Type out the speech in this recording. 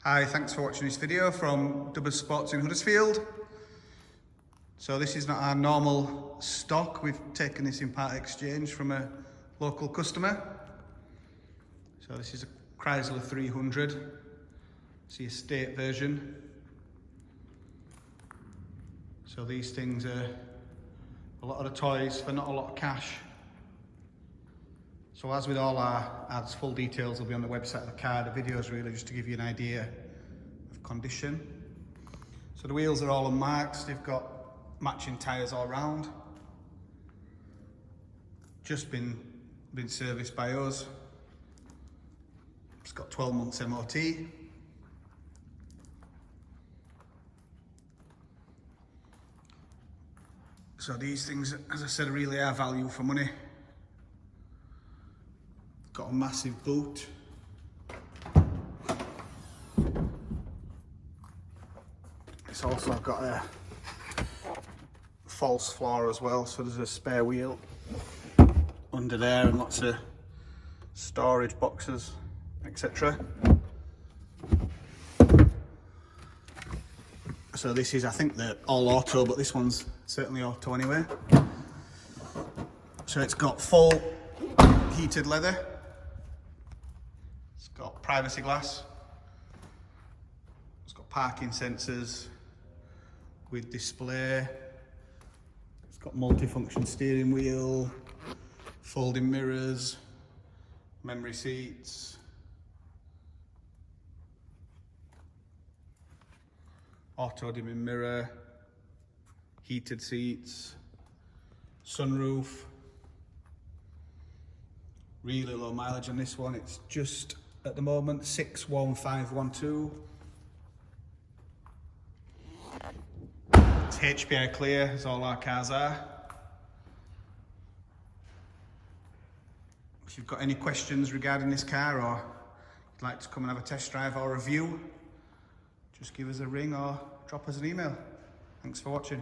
Hi, thanks for watching this video from Dubbers Sports in Huddersfield. So this is not our normal stock. We've taken this in part exchange from a local customer. So this is a Chrysler 300. It's the estate version. So these things are a lot of the toys for not a lot of cash. So as with all our ads, full details will be on the website of the car. The video is really just to give you an idea of condition. So the wheels are all unmarked. They've got matching tyres all round. Just been serviced by us. It's got 12 months MOT. So these things, as I said, really are value for money. Got a massive boot. It's also got a false floor as well, so there's a spare wheel under there and lots of storage boxes, etc. So this is, I think, they're all auto, but this one's certainly auto anyway. So it's got full heated leather. It's got privacy glass. It's got parking sensors with display. It's got multi-function steering wheel, folding mirrors, memory seats, auto dimming mirror, heated seats, sunroof. Really low mileage on this one. It's just at the moment 61512. It's HPI clear, as all our cars are. If you've got any questions regarding this car, or you'd like to come and have a test drive or review, just give us a ring or drop us an email. Thanks for watching.